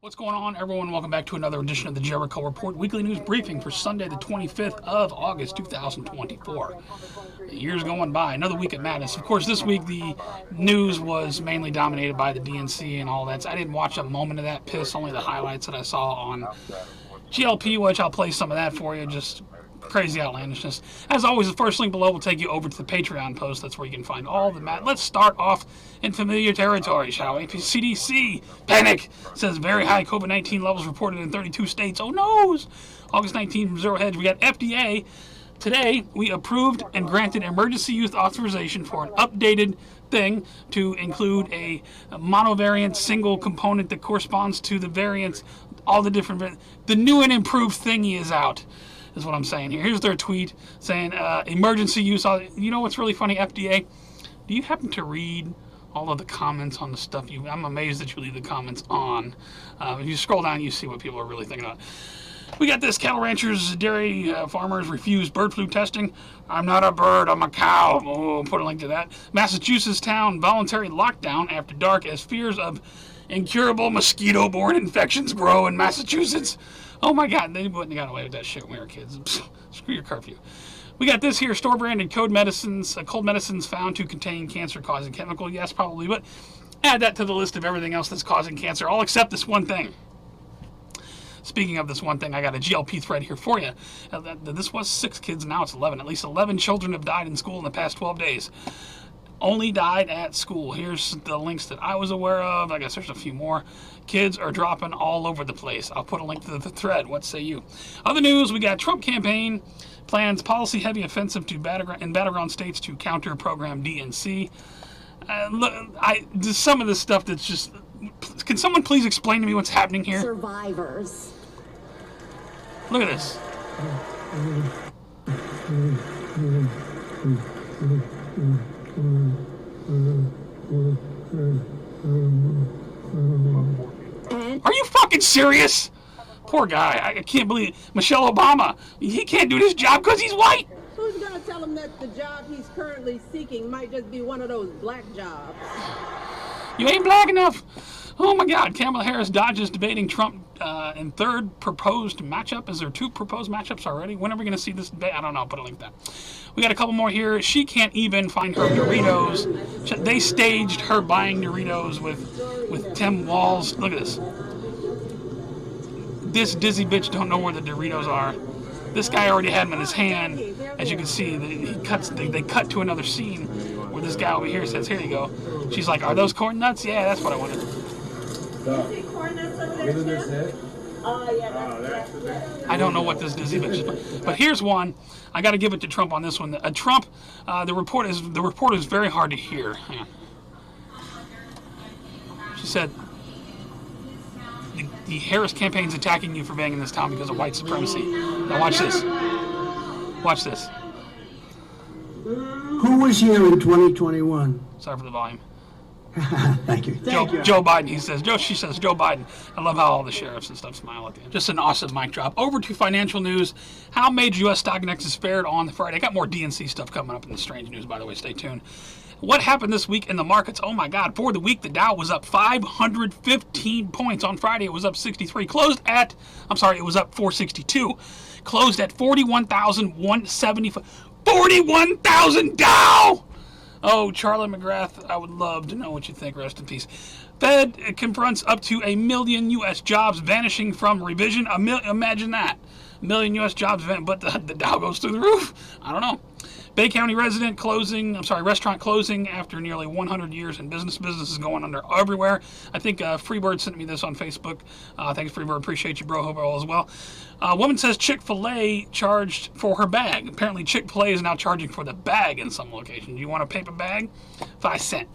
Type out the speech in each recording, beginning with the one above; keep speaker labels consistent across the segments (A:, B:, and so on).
A: What's going on, everyone? Welcome back to another edition of the Jericho Report weekly news briefing for Sunday, the 25th of August, 2024. The year's going by, another week of madness. Of course, this week the news was mainly dominated by the DNC and all that. So I didn't watch a moment of that piss, only the highlights that I saw on GLP, which I'll play some of that for you. Just crazy outlandishness. As always, the first link below will take you over to the Patreon post. That's where you can find all the Let's start off in familiar territory, shall we? CDC, panic, says very high COVID-19 levels reported in 32 states. Oh no! August 19th from Zero Hedge. We got FDA. Today, we approved and granted emergency use authorization for an updated thing to include a monovariant single component that corresponds to the variants, all the different, the new and improved thingy is out. Is what I'm saying here. Here's their tweet saying emergency use. You know what's really funny, FDA? Do you happen to read all of the comments on the stuff I'm amazed that you leave the comments on. If you scroll down, you see what people are really thinking about. We got this: cattle ranchers, dairy farmers refuse bird flu testing. I'm not a bird, I'm a cow. Oh, put a link to that. Massachusetts town voluntary lockdown after dark as fears of incurable mosquito-borne infections grow in Massachusetts. Oh my God, they wouldn't have got away with that shit when we were kids. Screw your curfew. We got this here: store-branded cold medicines found to contain cancer-causing chemical. Yes, probably, but add that to the list of everything else that's causing cancer, all except this one thing. Speaking of this one thing, I got a GLP thread here for you. This was 6 kids, now it's 11. At least 11 children have died in school in the past 12 days. Only died at school. Here's the links that I was aware of. I guess there's a few more. Kids are dropping all over the place. I'll put a link to the thread. What say you? Other news, we got Trump campaign plans policy-heavy offensive in battleground states to counter program DNC. Look, some of this stuff that's just... Can someone please explain to me what's happening here?
B: Survivors.
A: Look at this. Are you fucking serious? Poor guy. I can't believe it. Michelle Obama. He can't do this job because he's white.
C: Who's going to tell him that the job he's currently seeking might just be one of those black jobs?
A: You ain't black enough. Oh my God. Kamala Harris dodges debating Trump in third proposed matchup. Is there 2 proposed matchups already? When are we going to see this debate? I don't know. I'll put a link to that. We got a couple more here. She can't even find her Doritos. They staged her buying Doritos with Tim Walz. Look at this. This dizzy bitch don't know where the Doritos are. This guy already had them in his hand. As you can see, they cut to another scene where this guy over here says, "Here you go." She's like, "Are those corn nuts?" "Yeah, that's what I wanted." I don't know what this dizzy bitch is, but here's one. I got to give it to Trump on this one. Trump, the report is very hard to hear. Hang on. She said, the Harris campaign's attacking you for being in this town because of white supremacy. Now watch this. Watch this.
D: Who was here in 2021?
A: Sorry for the volume.
D: Thank you.
A: Joe Biden, she says Joe Biden. I love how all the sheriffs and stuff smile at the end. Just an awesome mic drop. Over to financial news. How major U.S. stock indexes fared on the Friday. I got more DNC stuff coming up in the strange news, by the way. Stay tuned. What happened this week in the markets? Oh my God. For the week, the Dow was up 515 points. On Friday, it was up 63. It was up 462. Closed at 41,175. 41,000 Dow! Oh, Charlie McGrath, I would love to know what you think. Rest in peace. Fed confronts up to 1 million U.S. jobs vanishing from revision. Imagine that. 1 million U.S. jobs, but the Dow goes through the roof. I don't know. Bay County restaurant closing after nearly 100 years in business. Business is going under everywhere. I think Freebird sent me this on Facebook. Thanks, Freebird. Appreciate you, bro. Hope all is well. Woman says Chick-fil-A charged for her bag. Apparently, Chick-fil-A is now charging for the bag in some locations. You want a paper bag? 5 cents.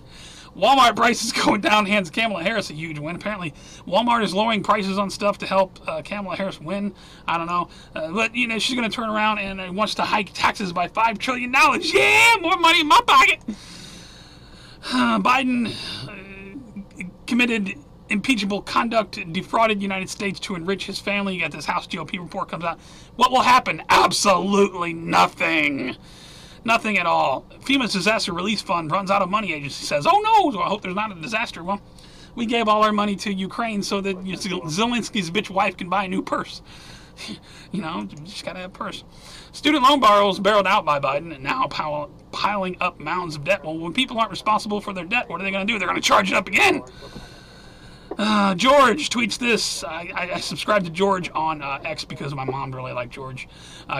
A: Walmart prices going down, hands Kamala Harris a huge win. Apparently, Walmart is lowering prices on stuff to help Kamala Harris win. I don't know. But, you know, she's going to turn around and wants to hike taxes by $5 trillion. Yeah, more money in my pocket. Biden committed impeachable conduct, defrauded United States to enrich his family. You got this House GOP report comes out. What will happen? Absolutely nothing. Nothing at all. FEMA's disaster relief fund runs out of money, agency says. Oh no, I hope there's not a disaster. Well, We gave all our money to Ukraine so that Zelensky's bitch wife can buy a new purse. You know, you just gotta have a purse. Student loan borrowers bailed out by Biden and now piling up mounds of debt. Well, when people aren't responsible for their debt, what are they going to do? They're going to charge it up again. George tweets this. I subscribe to George on X because my mom really liked George.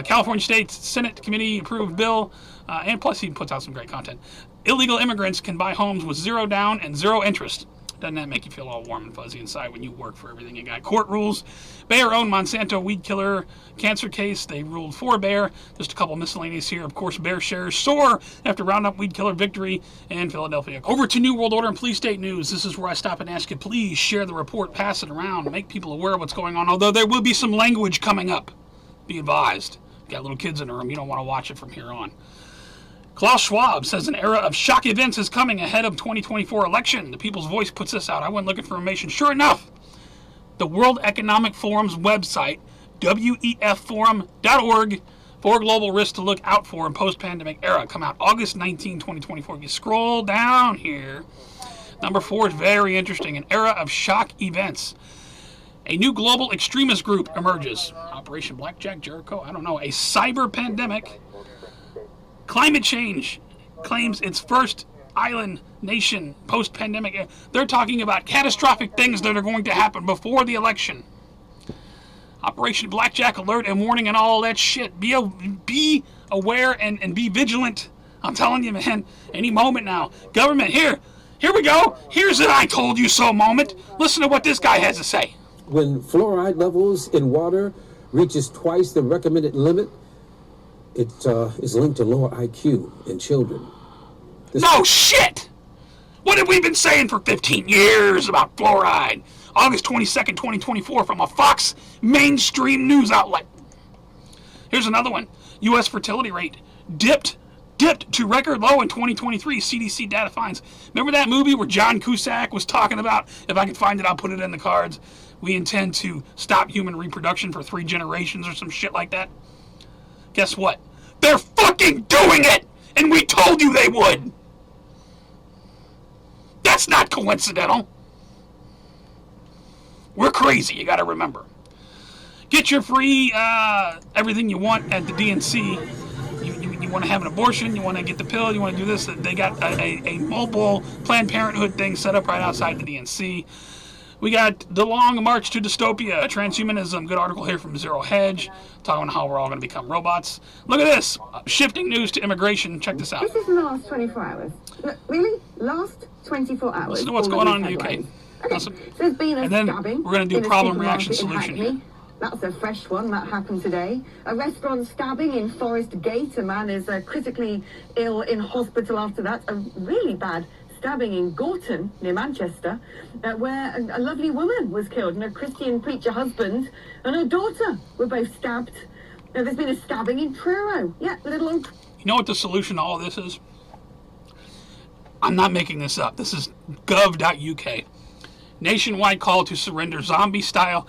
A: California State Senate Committee approved bill, and plus he puts out some great content. Illegal immigrants can buy homes with 0 down and 0 interest. Doesn't that make you feel all warm and fuzzy inside when you work for everything you got? Court rules. Bayer-owned Monsanto weed killer cancer case. They ruled for Bayer. Just a couple miscellaneous here. Of course, Bayer shares soar after Roundup weed killer victory in Philadelphia. Over to New World Order and Police State News. This is where I stop and ask you, please share the report, pass it around, make people aware of what's going on. Although there will be some language coming up. Be advised. You got little kids in the room. You don't want to watch it from here on. Klaus Schwab says an era of shock events is coming ahead of 2024 election. The People's Voice puts this out. I went looking for information. Sure enough, the World Economic Forum's website, wefforum.org, 4 global risks to look out for in post-pandemic era, come out August 19, 2024. If you scroll down here, number 4 is very interesting. An era of shock events. A new global extremist group emerges. Operation Blackjack, Jericho, I don't know. A cyber pandemic. Climate change claims its first island nation post-pandemic. They're talking about catastrophic things that are going to happen before the election. Operation Blackjack alert and warning and all that shit. Be aware and be vigilant. I'm telling you, man, any moment now. Government, here we go. Here's an I told you so moment. Listen to what this guy has to say.
B: When fluoride levels in water reaches twice the recommended limit, it is linked to lower IQ in children.
A: No shit! What have we been saying for 15 years about fluoride? August 22nd, 2024 from a Fox mainstream news outlet. Here's another one. U.S. fertility rate dipped to record low in 2023, CDC data finds. Remember that movie where John Cusack was talking about, if I can find it, I'll put it in the cards, we intend to stop human reproduction for 3 generations or some shit like that? Guess what? They're fucking doing it! And we told you they would! That's not coincidental. We're crazy, you gotta remember. Get your free everything you want at the DNC. You want to have an abortion, you want to get the pill, you want to do this. They got a mobile Planned Parenthood thing set up right outside the DNC. We got The Long March to Dystopia, Transhumanism, good article here from Zero Hedge, talking about how we're all going to become robots. Look at this, shifting news to immigration. Check this out.
E: This is the last 24 hours. Really? Last 24 hours?
A: Listen to what's going on in the UK.
E: Okay. So there's been a
A: and then
E: stabbing
A: we're going to do problem, reaction, solution here.
E: That's a fresh one that happened today. A restaurant stabbing in Forest Gate. A man is critically ill in hospital after that. A really bad stabbing in Gorton, near Manchester, where a lovely woman was killed, and a Christian preacher husband and her daughter were both stabbed. Now, there's been a stabbing in Truro. Yeah, little old...
A: You know what the solution to all this is? I'm not making this up. This is gov.uk. Nationwide call to surrender zombie-style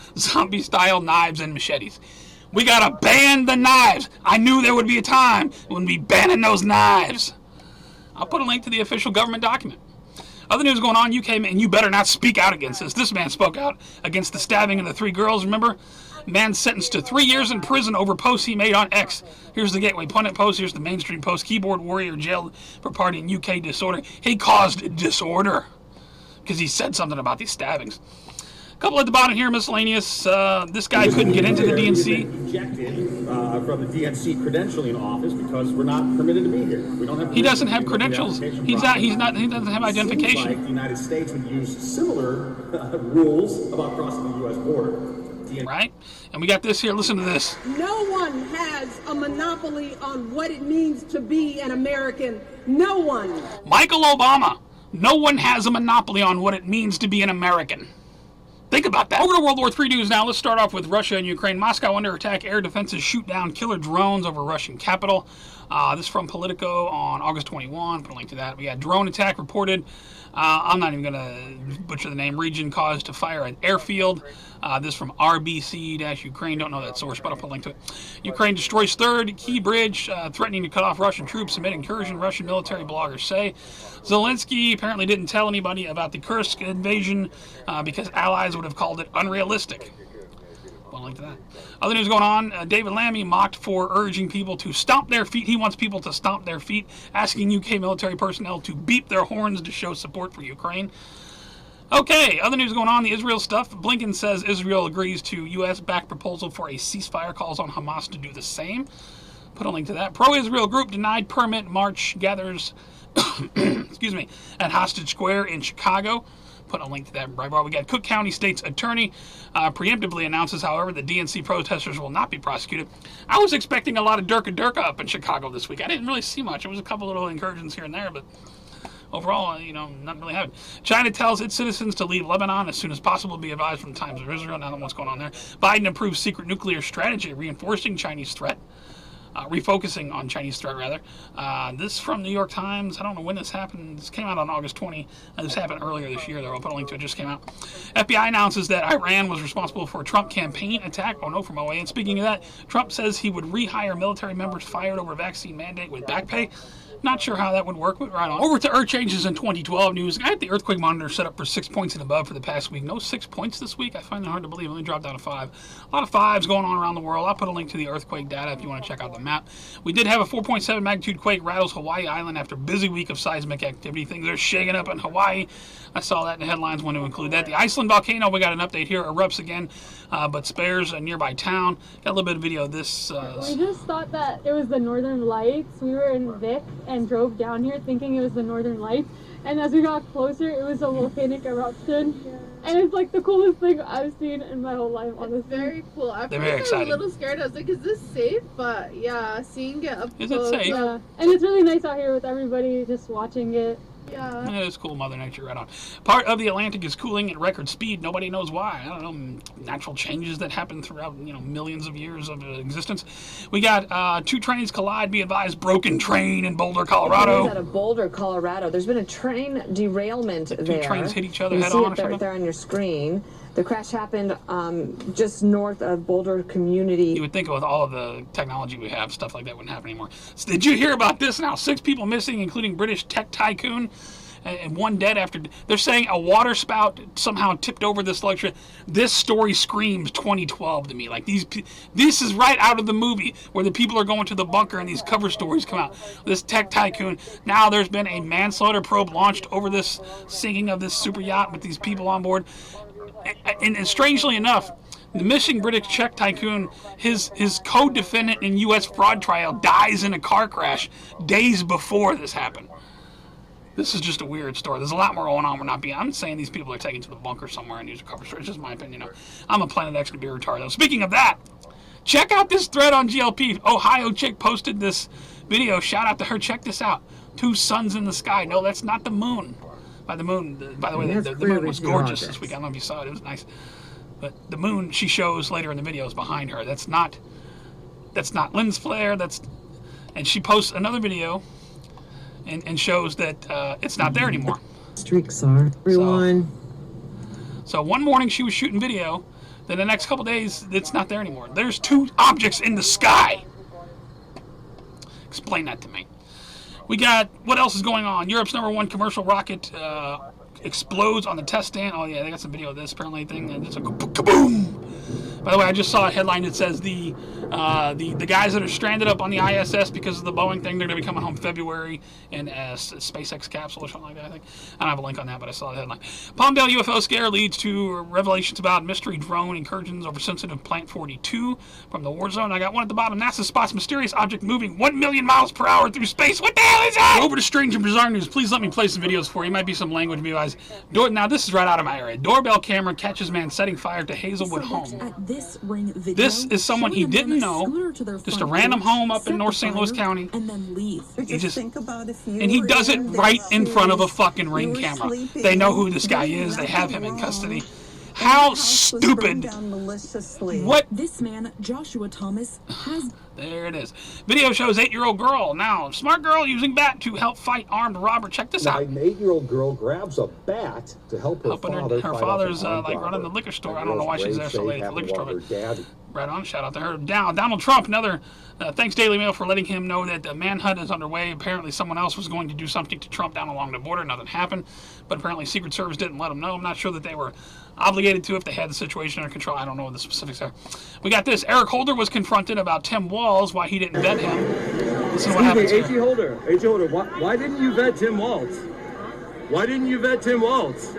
A: knives and machetes. We gotta ban the knives. I knew there would be a time when we'd be banning those knives. I'll put a link to the official government document. Other news going on, UK, and you better not speak out against this. This man spoke out against the stabbing of the 3 girls, remember? Man sentenced to 3 years in prison over posts he made on X. Here's the Gateway Pundit post, here's the mainstream post. Keyboard warrior jailed for partying UK disorder. He caused disorder because he said something about these stabbings. A couple at the bottom here, miscellaneous. This guy couldn't get into the DNC.
F: Ejected from the DNC credentialing office because we're not permitted to be here. We don't have.
A: He doesn't have credentials. He doesn't have identification.
F: Seems like the United States would use similar rules about crossing the U.S. border.
A: Right? And we got this here. Listen to this.
C: No one has a monopoly on what it means to be an American. No one.
A: Michael Obama. No one has a monopoly on what it means to be an American. Think about that. Over to World War III news now. Let's start off with Russia and Ukraine. Moscow under attack. Air defenses shoot down killer drones over Russian capital. This is from Politico on August 21. Put a link to that. We got drone attack reported. I'm not even going to butcher the name. Region caused to fire an airfield. This from RBC-Ukraine. Don't know that source, but I'll put a link to it. Ukraine destroys third key bridge, threatening to cut off Russian troops amid incursion, Russian military bloggers say. Zelensky apparently didn't tell anybody about the Kursk invasion because allies would have called it unrealistic. Well, link to that. Other news going on, David Lammy mocked for urging people to stomp their feet. He wants people to stomp their feet, asking UK military personnel to beep their horns to show support for Ukraine. Okay, other news going on, the Israel stuff. Blinken says Israel agrees to U.S.-backed proposal for a ceasefire, calls on Hamas to do the same. Put a link to that. Pro-Israel group denied permit. March gathers excuse me, at Hostage Square in Chicago. Put a link to that right bar. We got Cook County State's attorney preemptively announces, however, that DNC protesters will not be prosecuted. I was expecting a lot of Durka up in Chicago this week. I didn't really see much. It was a couple little incursions here and there, but overall, nothing really happened. China tells its citizens to leave Lebanon as soon as possible, be advised from the Times of Israel. Now what's going on there. Biden approves secret nuclear strategy, reinforcing Chinese threat. Refocusing on Chinese threat, rather. This from New York Times. I don't know when this happened. This came out on August 20. This happened earlier this year, though. I'll put a link to it. It just came out. FBI announces that Iran was responsible for a Trump campaign attack. Oh, no, from OA. And speaking of that, Trump says he would rehire military members fired over vaccine mandate with back pay. Not sure how that would work, but right on. Over to Earth changes in 2012 news. I had the earthquake monitor set up for 6 points and above for the past week. No 6 points this week. I find that hard to believe. It only dropped down to 5. A lot of 5s going on around the world. I'll put a link to the earthquake data if you want to check out the map. We did have a 4.7 magnitude quake rattles Hawaii Island after a busy week of seismic activity. Things are shaking up in Hawaii. I saw that in the headlines. Want to include that. The Iceland volcano, we got an update here, erupts again, but spares a nearby town. Got a little bit of video of this.
G: We just thought that it was the Northern Lights. We were in Vic and drove down here thinking it was the Northern Lights, and as we got closer, it was a volcanic eruption. Yeah. And it's like the coolest thing I've seen in my whole life, honestly.
H: It's very cool. At
A: They're
H: first
A: very excited.
H: I was a little scared. I was like, is this safe? But yeah, seeing it up
A: Is
H: close.
A: it safe?
G: Yeah, and it's really nice out here with everybody just watching it.
H: Yeah.
A: It's cool, Mother Nature, right on. Part of the Atlantic is cooling at record speed. Nobody knows why. I don't know, natural changes that happen throughout, millions of years of existence. We got 2 trains collide, be advised, broken train in Boulder, Colorado.
I: Out of Boulder, Colorado. There's been a train derailment there.
A: 2 trains hit each other
I: you
A: head
I: see
A: on
I: it
A: or something?
I: there on your screen. The crash happened just north of Boulder Community.
A: You would think with all of the technology we have, stuff like that wouldn't happen anymore. So did you hear about this now? 6 people missing, including British tech tycoon, and 1 dead after. They're saying a water spout somehow tipped over this lecture. This story screams 2012 to me. Like this is right out of the movie where the people are going to the bunker and these cover stories come out. This tech tycoon. Now there's been a manslaughter probe launched over this sinking of this super yacht with these people on board. And strangely enough, the missing British tech tycoon, his co-defendant in U.S. fraud trial dies in a car crash days before this happened. This is just a weird story. There's a lot more going on. I'm saying these people are taken to the bunker somewhere and use a cover story. It's just my opinion. I'm a Planet X to be retarded. Though. Speaking of that, check out this thread on GLP. Ohio chick posted this video. Shout out to her. Check this out. 2 suns in the sky. No, that's not the moon. By the way, the moon was gorgeous this week. I don't know if you saw it. It was nice. But the moon she shows later in the video is behind her. That's not lens flare. And she posts another video and shows that it's not there anymore.
I: Streaks are everyone.
A: So one morning she was shooting video. Then the next couple days it's not there anymore. There's 2 objects in the sky. Explain that to me. We got, what else is going on? Europe's #1 commercial rocket explodes on the test stand. Oh yeah, they got some video of this apparently thing, and it's a kaboom. By the way, I just saw a headline that says the guys that are stranded up on the ISS because of the Boeing thing, they're going to be coming home February in a SpaceX capsule or something like that, I think. I don't have a link on that, but I saw the headline. Palmdale UFO scare leads to revelations about mystery drone incursions over sensitive Plant 42 from the war zone. I got one at the bottom. NASA spots mysterious object moving 1 million miles per hour through space. What the hell is that? Over to strange and bizarre news. Please let me play some videos for you. Might be some language guys. Now this is right out of my area. Doorbell camera catches man setting fire to Hazelwood home. This is someone he didn't know. Just a random home up in North St. Louis County.
J: And then leave.
A: He does it right in front of a fucking Ring camera. They know who this guy is. They have him in custody. How stupid.
J: Down maliciously.
A: What?
J: This man, Joshua Thomas, has...
A: There it is. Video shows 8-year-old girl. Now, smart girl using bat to help fight armed robber. Check this out.
K: An 8-year-old girl grabs a bat to help her father.
A: Her father's like running the liquor store. I don't know why she's there so late at the liquor store. But right on. Shout out to her. Donald Trump, another. Thanks Daily Mail for letting him know that the manhunt is underway. Apparently someone else was going to do something to Trump down along the border. Nothing happened. But apparently Secret Service didn't let him know. I'm not sure that they were obligated to if they had the situation under control. I don't know what the specifics are. We got this. Eric Holder was confronted about Tim Walz, why he didn't vet him. Listen to what happens here.
L: A.G. Holder, why didn't you vet Tim Walz? Why didn't you vet Tim Walz?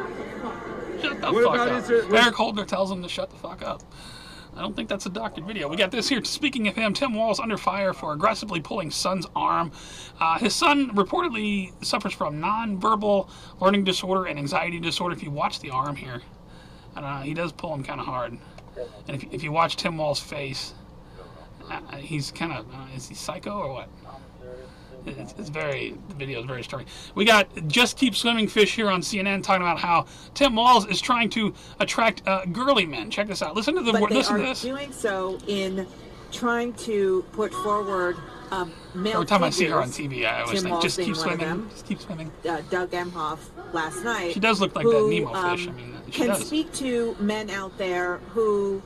A: Shut the fuck up. Eric Holder tells him to shut the fuck up. I don't think that's a doctored video. We got this here. Speaking of him, Tim Walz under fire for aggressively pulling son's arm. His son reportedly suffers from nonverbal learning disorder and anxiety disorder. If you watch the arm here, I don't know, he does pull him kind of hard. And if you watch Tim Walz's face, he's kind of, is he psycho or what? The video is very stark. We got Just Keep Swimming Fish here on CNN talking about how Tim Walz is trying to attract girly men. Check this out. Listen to this.
M: Doing so in trying to put forward male
A: Every time I see
M: figures.
A: her on TV, I always think, just keep swimming. Just keep swimming.
M: Doug Emhoff last night.
A: She does look like that Nemo fish. I mean, she
M: can
A: does.
M: speak to men out there who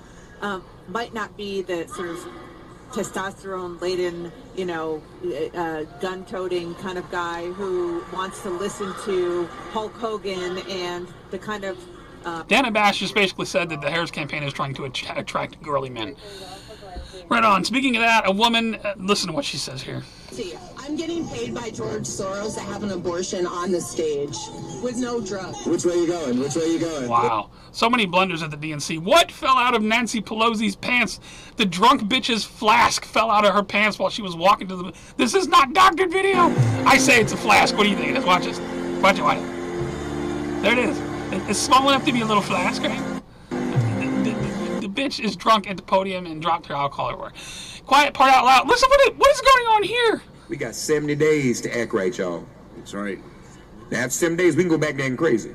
M: might not be the sort of testosterone-laden, gun-toting kind of guy who wants to listen to Hulk Hogan and the kind of...
A: Dana Bash just basically said that the Harris campaign is trying to attract girly men. Right on. Speaking of that, a woman, listen to what she says here.
N: See, I'm getting paid by George Soros to have an abortion on the stage with no drugs.
O: Which way you going? Which way you going?
A: Wow. So many blunders at the DNC. What fell out of Nancy Pelosi's pants? The drunk bitch's flask fell out of her pants while she was walking to the... This is not doctored video. I say it's a flask. What do you think? Let's watch this. Watch it. There it is. It's small enough to be a little flask, right? The bitch is drunk at the podium and dropped her alcohol everywhere. Quiet part out loud. Listen, what is going on here?
O: We got 70 days to act right, y'all. That's right. Now, after 7 days, we can go back there and crazy.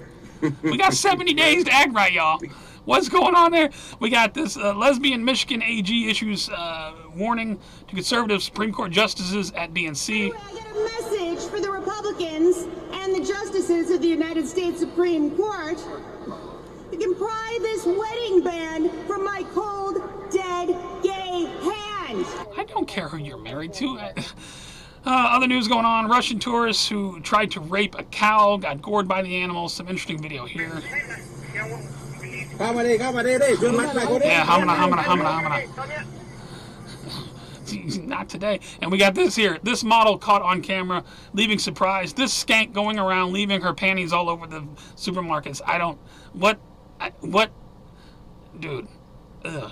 A: We got 70 days to act right, y'all. What's going on there? We got this lesbian Michigan AG issues warning to conservative Supreme Court justices at DNC.
C: I got a message for the Republicans and the justices of the United States Supreme Court. You can pry this wedding band from my cold, dead, gay hand.
A: I don't care who you're married to. Other news going on. Russian tourists who tried to rape a cow got gored by the animals. Some interesting video here. Yeah, hamana. Not today. And we got this here. This model caught on camera leaving surprise. This skank going around leaving her panties all over the supermarkets. What? Dude. Ugh.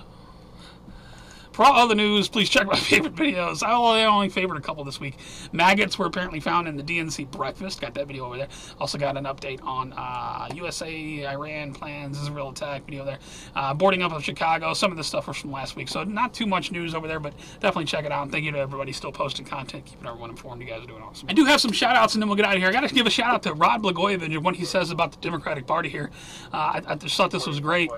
A: For all other news, please check my favorite videos. I only favored a couple this week. Maggots were apparently found in the DNC breakfast. Got that video over there. Also got an update on USA, Iran plans, Israel attack video there. Boarding up of Chicago. Some of this stuff was from last week. So not too much news over there, but definitely check it out. And thank you to everybody still posting content, keeping everyone informed. You guys are doing awesome. I do have some shout outs and then we'll get out of here. I got to give a shout out to Rod Blagojevich and what he says about the Democratic Party here. I just thought this was great.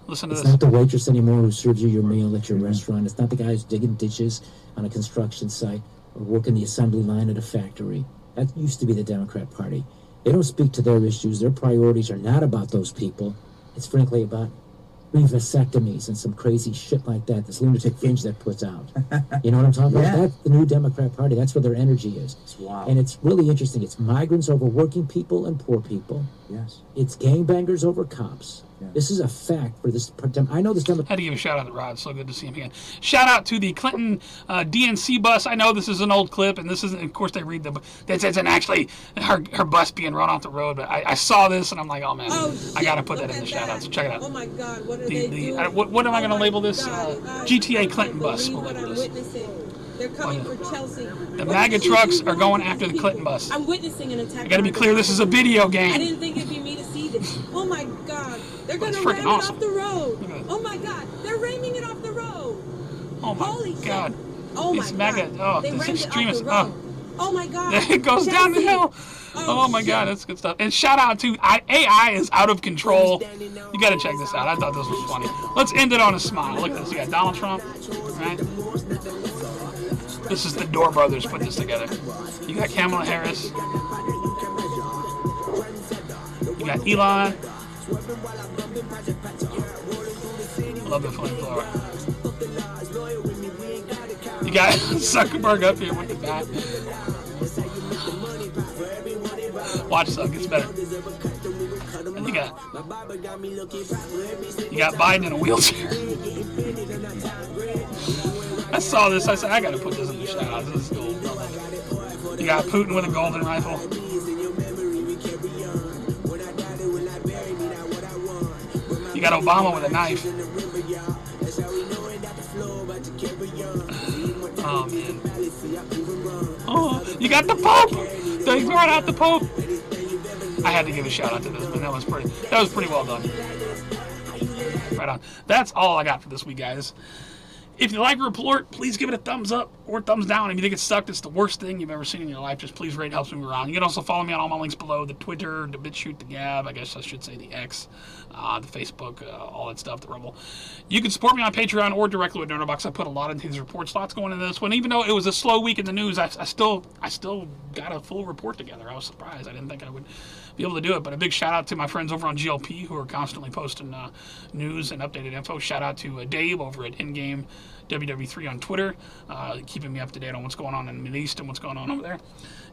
A: Listen to this.
P: It's not the waitress anymore who serves you your meal at your restaurant. It's not the guy who's digging ditches on a construction site or working the assembly line at a factory. That used to be the Democrat Party. They don't speak to their issues. Their priorities are not about those people. It's frankly about vasectomies and some crazy shit like that, this lunatic fringe that puts out. You know what I'm talking about? That's the new Democrat Party. That's where their energy is. Wow. And it's really interesting. It's migrants over working people and poor people. Yes. It's gangbangers over cops. This is a fact for this. I know this.
A: Had to give a shout out to Rod. So good to see him again. Shout out to the Clinton DNC bus. I know this is an old clip, and this isn't. Of course, they read this isn't actually her bus being run off the road. But I saw this, and I'm like, oh man, I gotta put that in the shout out. So check it out.
N: Oh my God, what are they doing?
A: What am I gonna label this? GTA Clinton bus. We'll label this.
N: They're coming for Chelsea.
A: The MAGA trucks are going after the Clinton bus.
N: I'm witnessing an attack.
A: I gotta be clear. This is a video
N: I
A: game.
N: didn't think it'd be me to see this. Oh my God. They're going to ram it off the road. Oh my God. They're ramming it off the road.
A: Oh my
N: Holy
A: God.
N: Shit. Oh my
A: These MAGA,
N: God. They
A: this
N: rammed
A: extremist.
N: it off the road. Oh my God.
A: It goes down the hill. Oh my God, that's good stuff. And shout out to AI is out of control. You got to check this out. I thought this was funny. Let's end it on a smile. Look at this. You got Donald Trump, right? This is the Door brothers put this together. You got Kamala Harris. You got Elon. Love the flamethrower. You got Zuckerberg up here with the bat. Watch this, it gets better. And you got Biden in a wheelchair. I saw this. I said, I gotta put this in the shout out. This is cool. You got Putin with a golden rifle. You got Obama with a knife. Oh man. Oh, you got the Pope. They brought out the Pope. I had to give a shout out to this, man. That was pretty well done. Right on. That's all I got for this week, guys. If you like the report, please give it a thumbs up or thumbs down. If you think it sucked, it's the worst thing you've ever seen in your life, just please rate. It helps me around. You can also follow me on all my links below, the Twitter, the BitChute, the Gab, I guess I should say the X, the Facebook, all that stuff, the Rumble. You can support me on Patreon or directly with DonorBox. I put a lot into these reports, lots going into this one. Even though it was a slow week in the news, I still got a full report together. I was surprised. I didn't think I would be able to do it, but a big shout out to my friends over on GLP who are constantly posting news and updated info. Shout out to Dave over at Ingame WW3 on Twitter, keeping me up to date on what's going on in the Middle East and what's going on over there.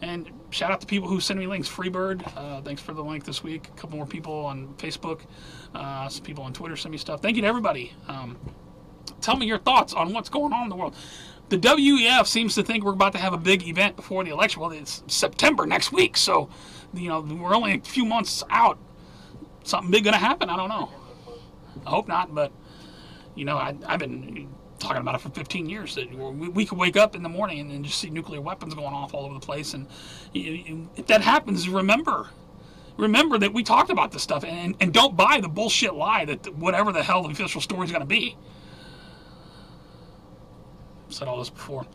A: And shout out to people who send me links. Freebird, thanks for the link this week. A couple more people on Facebook, some people on Twitter send me stuff. Thank you to everybody. Tell me your thoughts on what's going on in the world. The WEF seems to think we're about to have a big event before the election. Well, it's September next week, so we're only a few months out. Something big gonna happen? I don't know. I hope not, but I've been talking about it for 15 years, that we could wake up in the morning and just see nuclear weapons going off all over the place. And if that happens, remember that we talked about this stuff, and don't buy the bullshit lie that whatever the hell the official story is going to be. I've said all this before.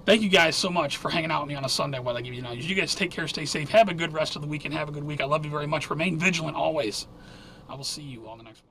A: Thank you guys so much for hanging out with me on a Sunday while I give you news. You guys take care, stay safe, have a good rest of the week, and have a good week. I love you very much. Remain vigilant always. I will see you on the next one.